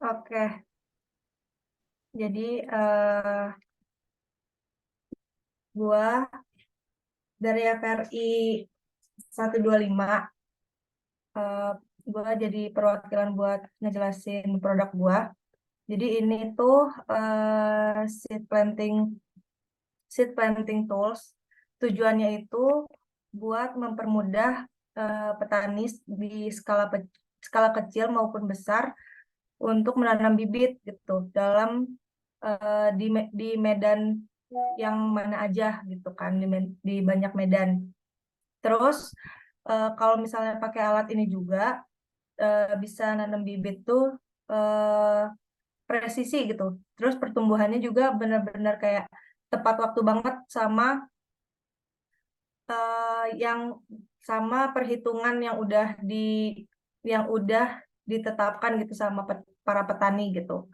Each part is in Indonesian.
Oke, jadi gua dari FRI 125, eh, gua jadi perwakilan buat ngejelasin produk gua. Jadi ini tuh seed planting tools. Tujuannya itu buat mempermudah petani di skala kecil maupun besar untuk menanam bibit gitu dalam di medan yang mana aja gitu kan di banyak medan. Terus kalau misalnya pakai alat ini juga bisa nanam bibit tuh eh, presisi gitu. Terus pertumbuhannya juga benar-benar kayak tepat waktu banget yang sama perhitungan yang udah ditetapkan gitu sama para petani gitu.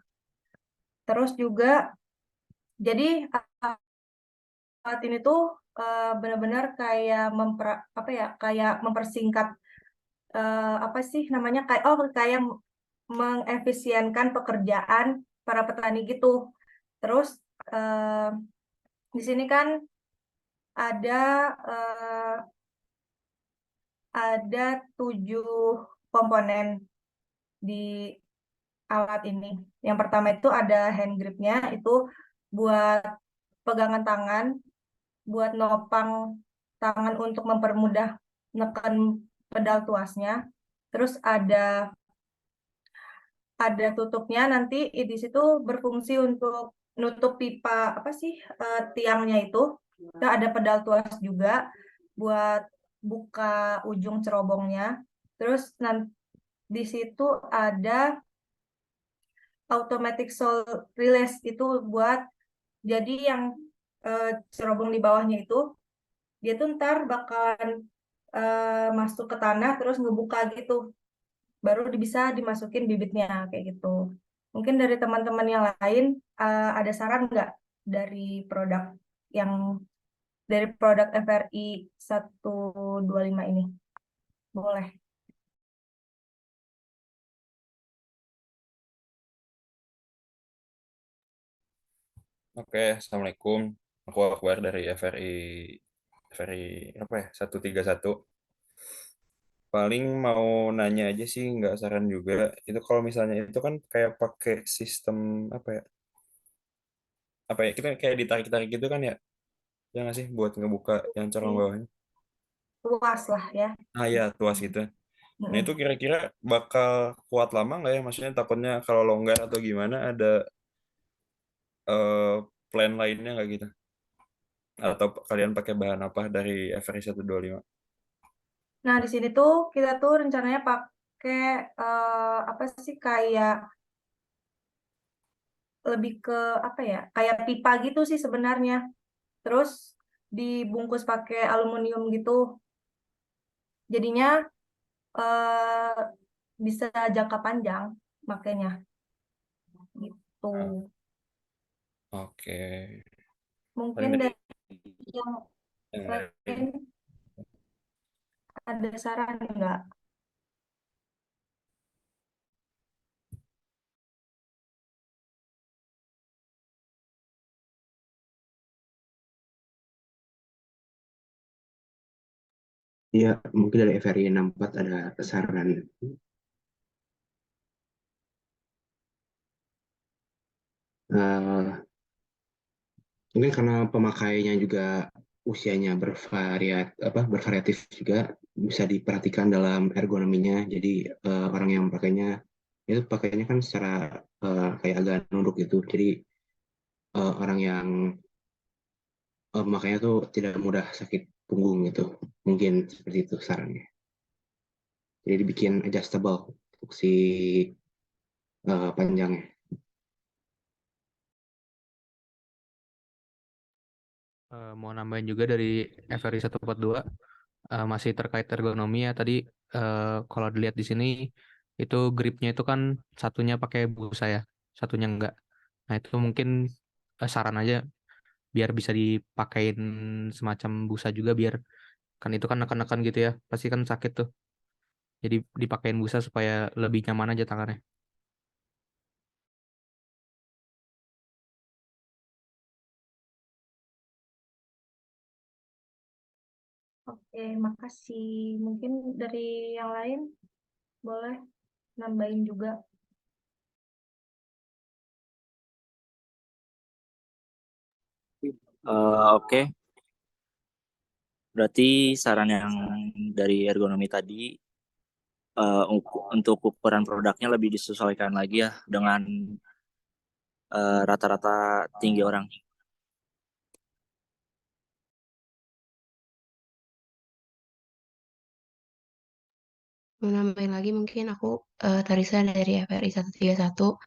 Terus juga jadi alat ini tuh benar-benar kayak kayak mempersingkat apa sih namanya kayak mengefisienkan pekerjaan para petani gitu. Terus eh, di sini kan ada eh, ada 7 komponen di alat ini. Yang pertama itu ada hand gripnya, itu buat pegangan tangan, buat nopang tangan untuk mempermudah menekan pedal tuasnya. Terus ada tutupnya, nanti di situ berfungsi untuk nutup pipa apa sih tiangnya itu. Kita ada pedal tuas juga buat buka ujung cerobongnya. Terus nanti di situ ada automatic sole release, itu buat jadi yang cerobong di bawahnya itu dia tuh ntar bakalan masuk ke tanah terus ngebuka gitu, baru bisa dimasukin bibitnya kayak gitu. Mungkin dari teman-teman yang lain ada saran nggak dari produk yang dari produk FRI 125 ini? Boleh. Oke, Assalamualaikum. Aku Akbar dari FRI apa ya? 131. Paling mau nanya aja sih, nggak saran juga. Itu kalau misalnya itu kan kayak pakai sistem apa ya? Apa ya? Kita kayak ditarik-tarik gitu kan ya? Ya nggak sih buat ngebuka yang corong Jadi bawahnya? luas lah ya. Ah ya, tuas gitu. Nah itu Mm-mm. kira-kira bakal kuat lama nggak ya? Maksudnya takutnya kalau longgar atau gimana ada eh, plan lainnya nggak gitu? Atau kalian pakai bahan apa dari FRI 125? Nah, di sini tuh kita tuh rencananya pakai apa sih kayak lebih ke apa ya? Kayak pipa gitu sih sebenarnya. Terus dibungkus pakai aluminium gitu. Jadinya eh, bisa jangka panjang makanya gitu. Ah, oke. Paling Mungkin dari dari yang yang lain. lain ada saran nggak? Ya, mungkin dari FRI 64 ada saran. Eh, Mungkin karena pemakainya juga usianya bervariatif juga bisa diperhatikan dalam ergonominya. Jadi orang yang pakainya itu pakainya kan secara kayak agak nunduk gitu. Jadi orang yang pemakainya tuh tidak mudah sakit punggung gitu. Mungkin seperti itu sarannya. Jadi dibikin adjustable untuk si panjangnya. Mau nambahin juga dari FRI 142 masih terkait ergonomi ya tadi kalau dilihat di sini itu gripnya itu kan satunya pakai busa ya, satunya enggak. Nah itu mungkin saran aja biar bisa dipakein semacam busa juga biar kan itu kan neken-neken gitu ya, pasti kan sakit tuh. Jadi dipakein busa supaya lebih nyaman aja tangannya. makasih. Mungkin dari yang lain boleh nambahin juga. Oke, berarti saran yang dari ergonomi tadi untuk ukuran produknya lebih disesuaikan lagi ya dengan rata-rata tinggi orang. Mau nambahin lagi mungkin aku Tarisa dari FRI 131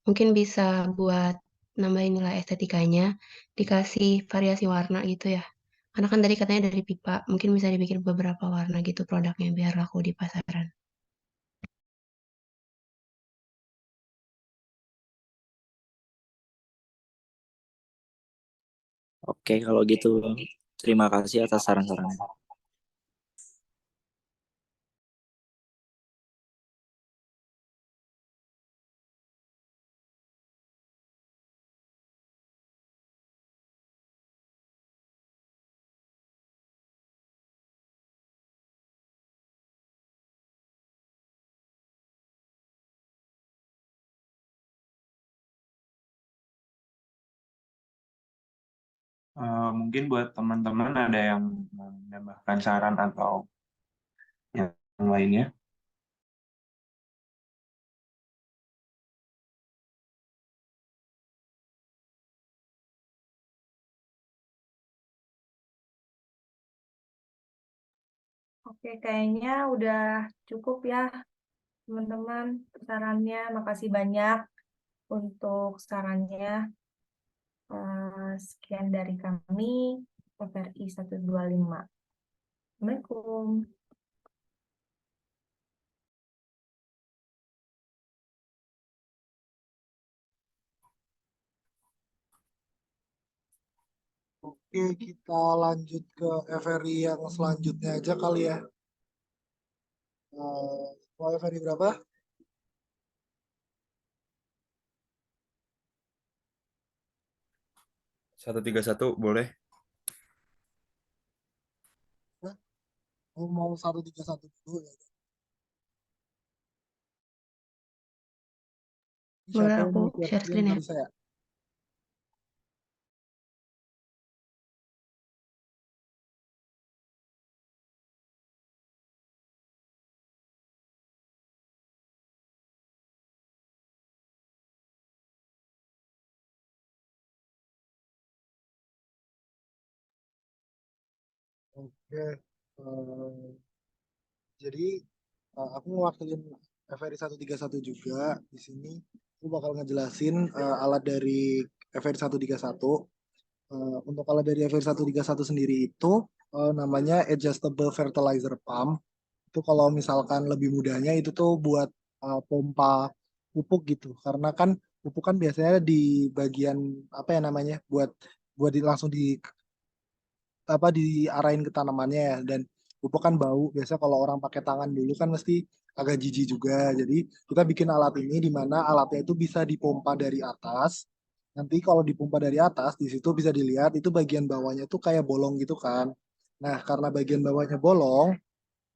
mungkin bisa buat nambahin nilai estetikanya dikasih variasi warna gitu ya. Karena kan tadi katanya dari pipa, mungkin bisa dibikin beberapa warna gitu produknya biar laku di pasaran. Oke, kalau gitu terima kasih atas saran-sarannya. Mungkin buat teman-teman ada yang menambahkan saran atau yang lainnya. Oke, kayaknya udah cukup ya, teman-teman, sarannya. Makasih banyak untuk sarannya. Sekian dari kami, FRI 125. Assalamualaikum. Oke, kita lanjut ke FRI yang selanjutnya aja kali ya. Mau FRI berapa? 131 boleh. Mau 131 dulu ya. Boleh Siapa yang aku mau share share screen screen ya? dari saya? Oke, jadi aku ngewakilin FRI 131 juga di sini. Aku bakal ngejelasin alat dari FRI 131. Untuk alat dari FRI 131 sendiri itu namanya Adjustable Fertilizer Pump. Itu kalau misalkan lebih mudahnya itu tuh buat pompa pupuk gitu. Karena kan pupuk kan biasanya di bagian apa ya namanya buat buat langsung di apa diarahin ke tanamannya ya dan pupuk kan bau biasa kalau orang pakai tangan dulu kan mesti agak jijik juga jadi kita bikin alat ini di mana alatnya itu bisa dipompa dari atas nanti kalau dipompa dari atas di situ bisa dilihat itu bagian bawahnya tuh kayak bolong gitu kan nah karena bagian bawahnya bolong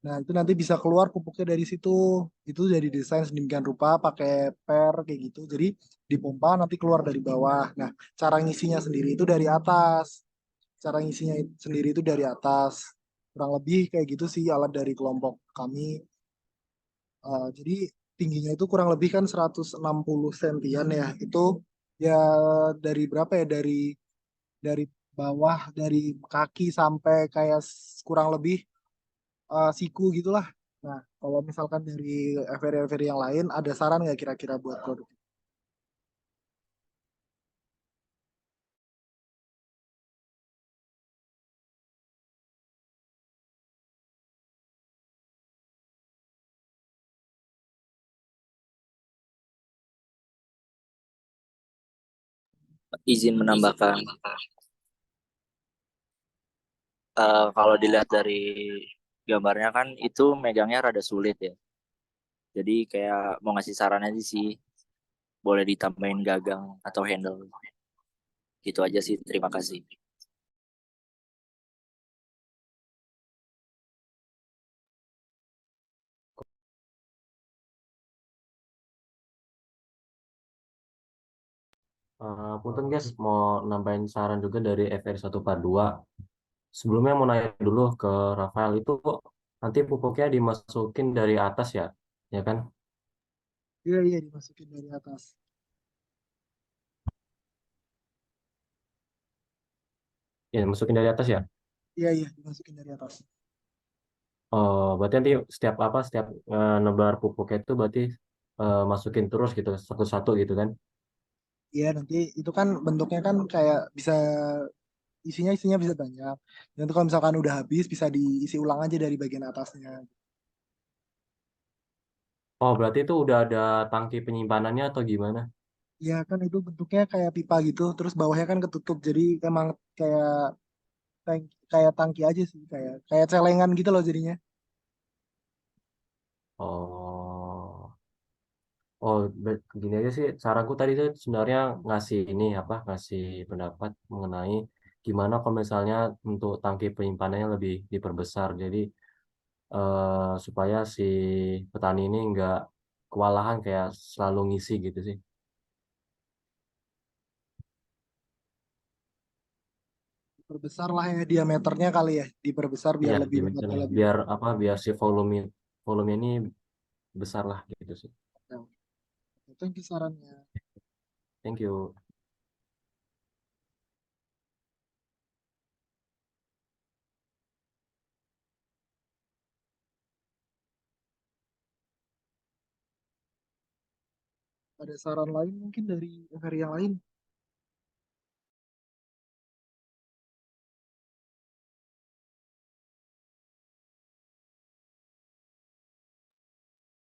nah itu nanti bisa keluar pupuknya dari situ itu jadi desain sedemikian rupa pakai per kayak gitu jadi dipompa nanti keluar dari bawah nah cara ngisinya sendiri itu dari atas cara ngisinya sendiri itu dari atas. Kurang lebih kayak gitu sih alat dari kelompok kami. Jadi tingginya itu kurang lebih kan 160 sentian ya. Itu ya dari berapa ya? Dari bawah dari kaki sampai kayak kurang lebih siku gitulah. Nah, kalau misalkan dari FR yang lain ada saran nggak kira-kira buat produk? Izin menambahkan, kalau dilihat dari gambarnya kan itu megangnya rada sulit ya. Jadi kayak mau ngasih saran aja sih, boleh ditambahin gagang atau handle. Gitu aja sih, terima kasih. Punten guys, mau nambahin saran juga dari FR 142. Sebelumnya mau nanya dulu ke Rafael itu nanti pupuknya dimasukin dari atas ya kan? Iya, iya, dimasukin dari atas. Ya, masukin dari atas ya. Iya, iya, dimasukin dari atas. Oh, berarti nanti setiap nebar pupuknya itu berarti masukin terus gitu satu-satu gitu kan? Iya, nanti itu kan bentuknya kan kayak bisa isinya bisa banyak. Dan itu kalau misalkan udah habis bisa diisi ulang aja dari bagian atasnya. Oh, berarti itu udah ada tangki penyimpanannya atau gimana? Ya kan itu bentuknya kayak pipa gitu, terus bawahnya kan ketutup. Jadi emang kayak kayak tangki aja sih, kayak kayak celengan gitu loh jadinya. Oh, gini aja sih. Saranku tadi tuh sebenarnya ngasih pendapat mengenai gimana kalau misalnya untuk tangki penyimpanannya lebih diperbesar. Jadi supaya si petani ini nggak kewalahan kayak selalu ngisi gitu sih. Diperbesar lah ya diameternya kali ya, diperbesar biar Iya, lebih muatnya dimensionnya. lebih. Biar si volume ini besar lah gitu sih. Nah, itu yang kisarannya. Thank you. Ada saran lain mungkin dari FR yang lain?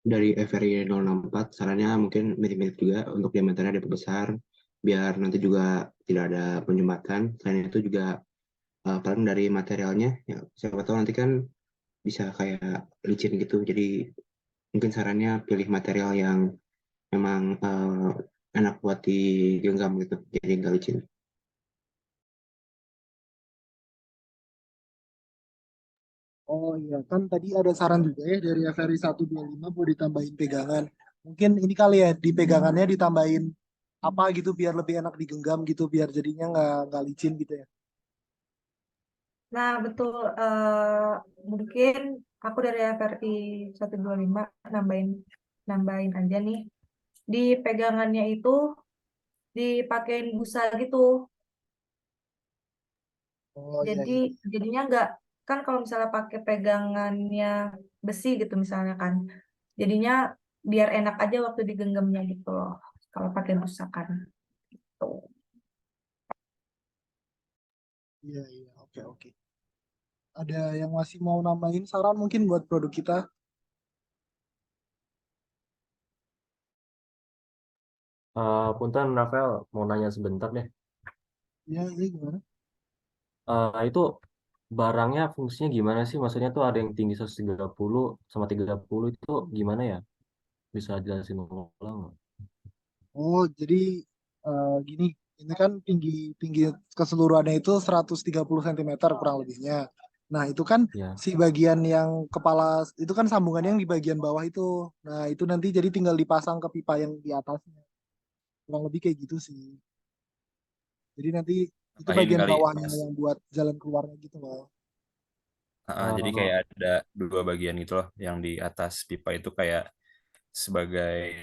Dari FRI 064 sarannya mungkin mirip-mirip juga untuk diameternya diperbesar biar nanti juga tidak ada penyumbatan. Selain itu juga paling dari materialnya ya siapa tahu nanti kan bisa kayak licin gitu. Jadi mungkin sarannya pilih material yang memang enak buat digenggam gitu. Jadi nggak licin. Oh iya, kan tadi ada saran juga ya dari FRI 125 mau ditambahin pegangan. Mungkin ini kali ya, di pegangannya ditambahin apa gitu biar lebih enak digenggam gitu, biar jadinya nggak licin gitu ya. Nah, betul. Mungkin aku dari FRI 125 nambahin nambahin aja nih. Di pegangannya itu dipakein busa gitu. Oh iya, Jadi iya. jadinya nggak, kan kalau misalnya pakai pegangannya besi gitu misalnya kan. Jadinya biar enak aja waktu digenggamnya gitu loh. Kalau pakai busa kan. Tuh. Iya, iya. Oke, oke. Ada yang masih mau nambahin saran mungkin buat produk kita? Punten Rafael mau nanya sebentar deh. Iya, iya gimana? Itu barangnya fungsinya gimana sih? Maksudnya tuh ada yang tinggi 130 sama 30 itu gimana ya? Bisa jelasin ulang nggak? Oh, jadi gini, ini kan tinggi tinggi keseluruhannya itu 130 cm kurang lebihnya. Nah, itu kan Ya. si bagian yang kepala itu kan sambungannya yang di bagian bawah itu. Nah, itu nanti jadi tinggal dipasang ke pipa yang di atasnya. Kurang lebih kayak gitu sih. Jadi nanti itu Tambahin bagian kali bawahnya Mas. yang buat jalan keluarnya gitu loh. Jadi kayak Eh, ada dua bagian gitu loh, yang di atas pipa itu kayak sebagai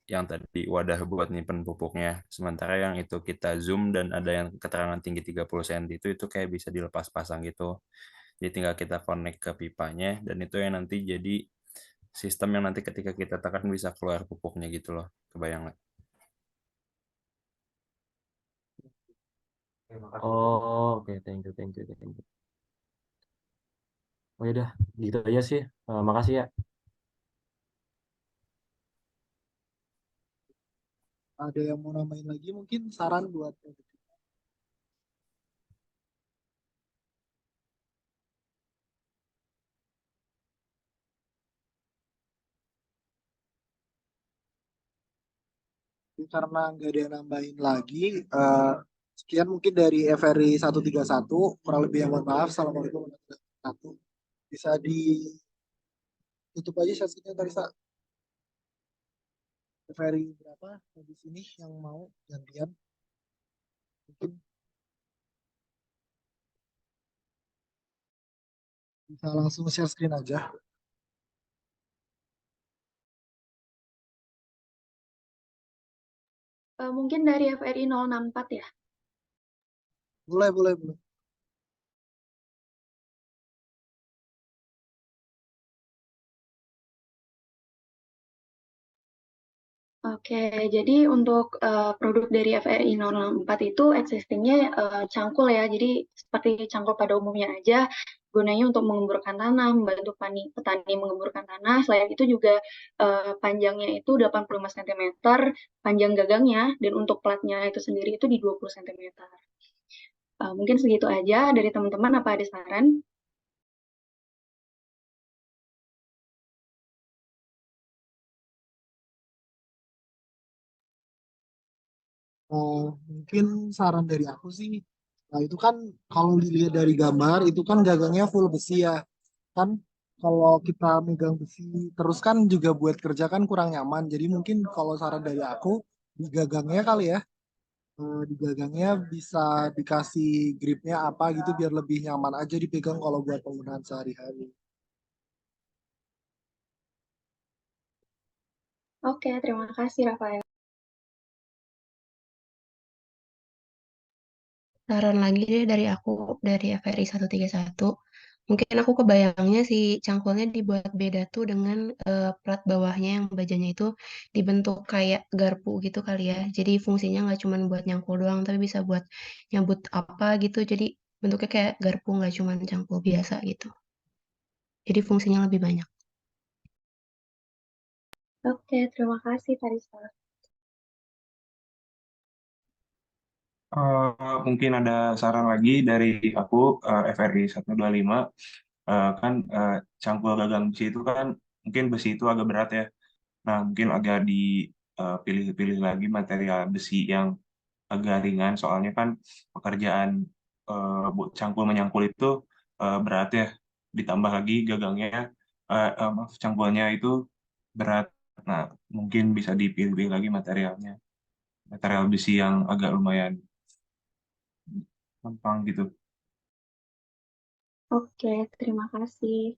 yang tadi wadah buat nyimpen pupuknya. Sementara yang itu kita zoom dan ada yang keterangan tinggi 30 cm itu kayak bisa dilepas pasang gitu. Jadi tinggal kita connect ke pipanya dan itu yang nanti jadi sistem yang nanti ketika kita tekan bisa keluar pupuknya gitu loh. Kebayang nggak? oh, oke, thank you, thank you, thank you. Oh ya udah, gitu aja sih. Makasih ya. Ada yang mau nambahin lagi mungkin saran buat karena nggak ada yang nambahin lagi. Sekian mungkin dari FRI 131. Kurang lebih yang mohon maaf. Assalamualaikum warahmatullahi wabarakatuh. Bisa ditutup aja sesinya tadi Sa. FRI berapa di sini yang mau gantian? Mungkin bisa langsung share screen aja. Mungkin dari FRI 064 ya. Boleh, boleh, boleh. Oke, jadi untuk produk dari FRI 064 itu existingnya cangkul ya. Jadi seperti cangkul pada umumnya aja, gunanya untuk mengemburkan tanah, membantu petani mengemburkan tanah. Selain itu juga panjangnya itu 85 cm, panjang gagangnya, dan untuk platnya itu sendiri itu di 20 cm. Mungkin segitu aja dari teman-teman, apa ada saran? Mungkin saran dari aku sih, nah itu kan kalau dilihat dari gambar itu kan gagangnya full besi ya, kan kalau kita megang besi terus kan juga buat kerja kan kurang nyaman. Jadi mungkin kalau saran dari aku di gagangnya kali ya, di gagangnya bisa dikasih gripnya apa gitu biar lebih nyaman aja dipegang kalau buat penggunaan sehari-hari. Oke, terima kasih Rafael. Saran lagi deh dari aku, dari FRI 131. Mungkin aku kebayangnya si cangkulnya dibuat beda tuh dengan plat bawahnya yang bajanya itu dibentuk kayak garpu gitu kali ya. Jadi fungsinya nggak cuma buat nyangkul doang, tapi bisa buat nyabut apa gitu. Jadi bentuknya kayak garpu, nggak cuma cangkul biasa gitu. Jadi fungsinya lebih banyak. Oke, terima kasih Tarisa. Mungkin ada saran lagi dari aku, FRI 125. Kan cangkul gagang besi itu kan mungkin besi itu agak berat ya. Nah, mungkin agak dipilih-pilih lagi material besi yang agak ringan, soalnya kan pekerjaan cangkul menyangkul itu berat ya. Ditambah lagi gagangnya, maaf, cangkulnya itu berat. Nah, mungkin bisa dipilih-pilih lagi materialnya. Material besi yang agak lumayan gampang gitu. Oke, terima kasih.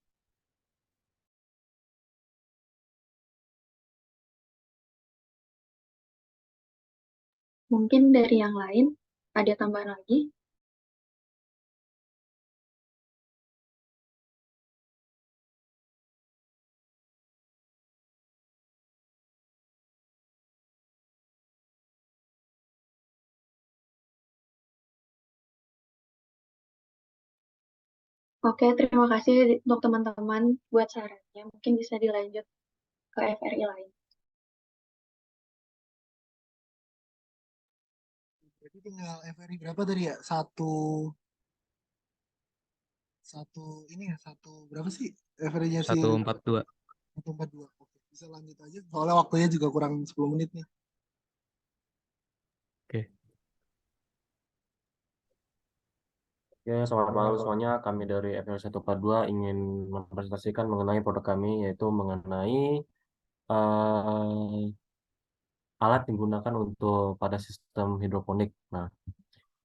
Mungkin dari yang lain ada tambahan lagi? Oke, terima kasih untuk teman-teman buat sarannya. Mungkin bisa dilanjut ke FRI lain. Jadi tinggal FRI berapa tadi ya? Satu ini ya, berapa sih FRI-nya sih? 142. 142. Oke, bisa lanjut aja. Soalnya waktunya juga kurang 10 menit nih. Oke. Ya, selamat malam semuanya. Kami dari FL 142 ingin mempresentasikan mengenai produk kami, yaitu mengenai eh, alat yang digunakan untuk pada sistem hidroponik. Nah,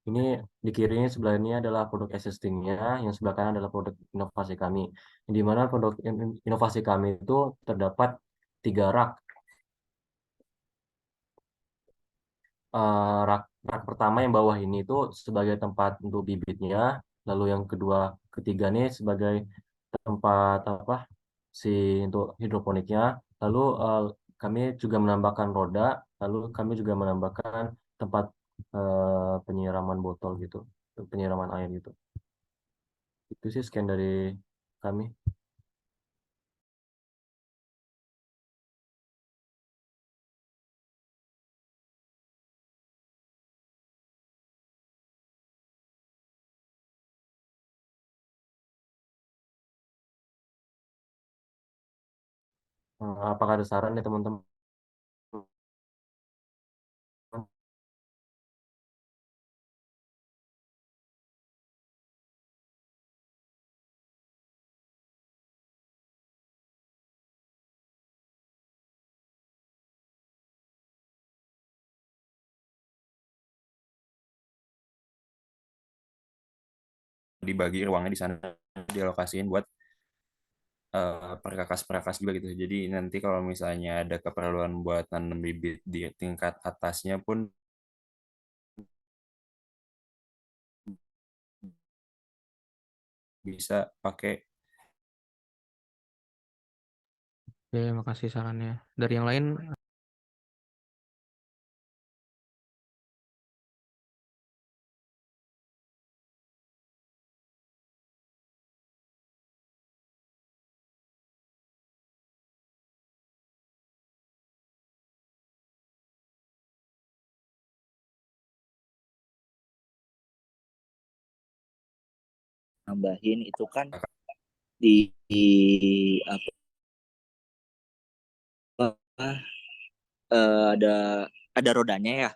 ini di kirinya sebelah ini adalah produk existingnya, yang sebelah kanan adalah produk inovasi kami. Di mana produk inovasi kami itu terdapat 3 rak. Rak pertama yang bawah ini itu sebagai tempat untuk bibitnya, lalu yang kedua, ketiga nih sebagai tempat apa si untuk hidroponiknya, lalu kami juga menambahkan roda, lalu kami juga menambahkan tempat penyiraman botol gitu, penyiraman air gitu. Itu sih scan dari kami. Apakah ada saran nih teman-teman? dibagi ruangnya di sana, dialokasiin buat perkakas-perkakas juga gitu. Jadi nanti kalau misalnya ada keperluan buat nanam bibit di tingkat atasnya pun bisa pakai. Oke, makasih sarannya. Dari yang lain, Nambahin itu kan di apa ada rodanya ya.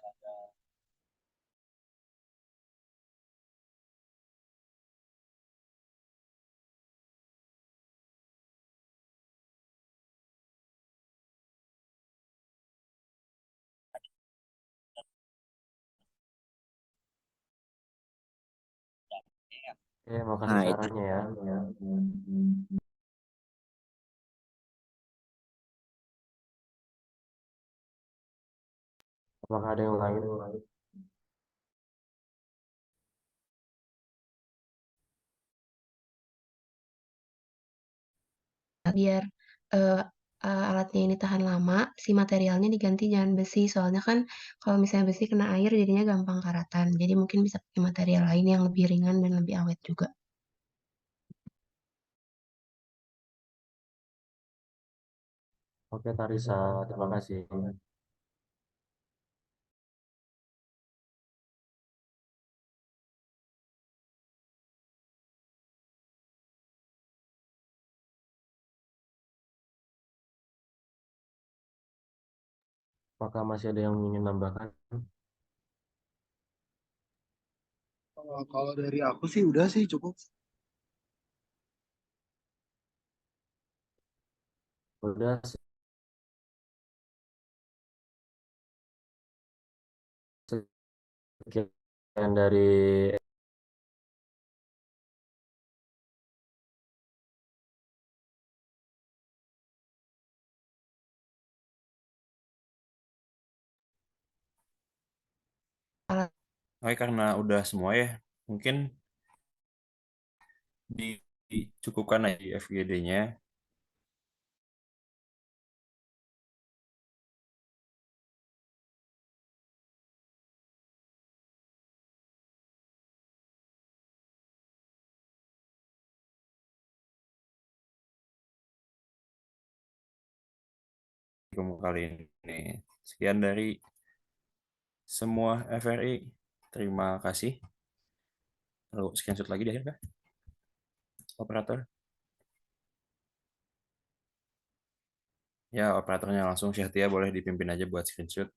Oke, makasih Nah, itu sarannya ya. Apakah ada yang lain? Biar eh, alatnya ini tahan lama, si materialnya diganti jangan besi. Soalnya kan kalau misalnya besi kena air jadinya gampang karatan. Jadi mungkin bisa pakai material lain yang lebih ringan dan lebih awet juga. Oke, Tarisa, terima kasih. Apakah masih ada yang ingin nambahkan? Kalau dari aku sih udah sih cukup. Udah sekian dari Alat Oke, karena udah semua ya, mungkin dicukupkan aja FGD-nya. Kali ini. Sekian dari semua FRI. Terima kasih. Lalu screenshot lagi di akhir kah? Operator. Ya, operatornya langsung Syahtia boleh dipimpin aja buat screenshot.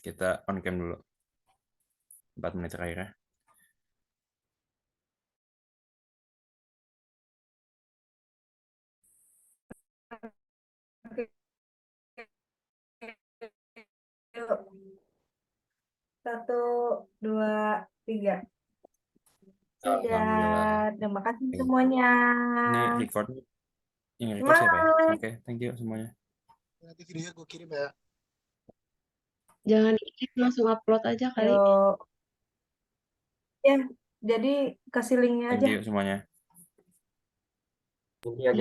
Kita on cam dulu. 4 menit terakhir ya. Oke. Yuk. 1, 2, 3. Alhamdulillah. Sudah. Terima kasih semuanya. Ini record. Ini record siapa ya? Semangat. Oke, thank you semuanya. Nanti videonya gue kirim ya. jangan di langsung upload aja kali. Yuk. Ya, jadi kasih linknya Thank aja. you semuanya. ini aja.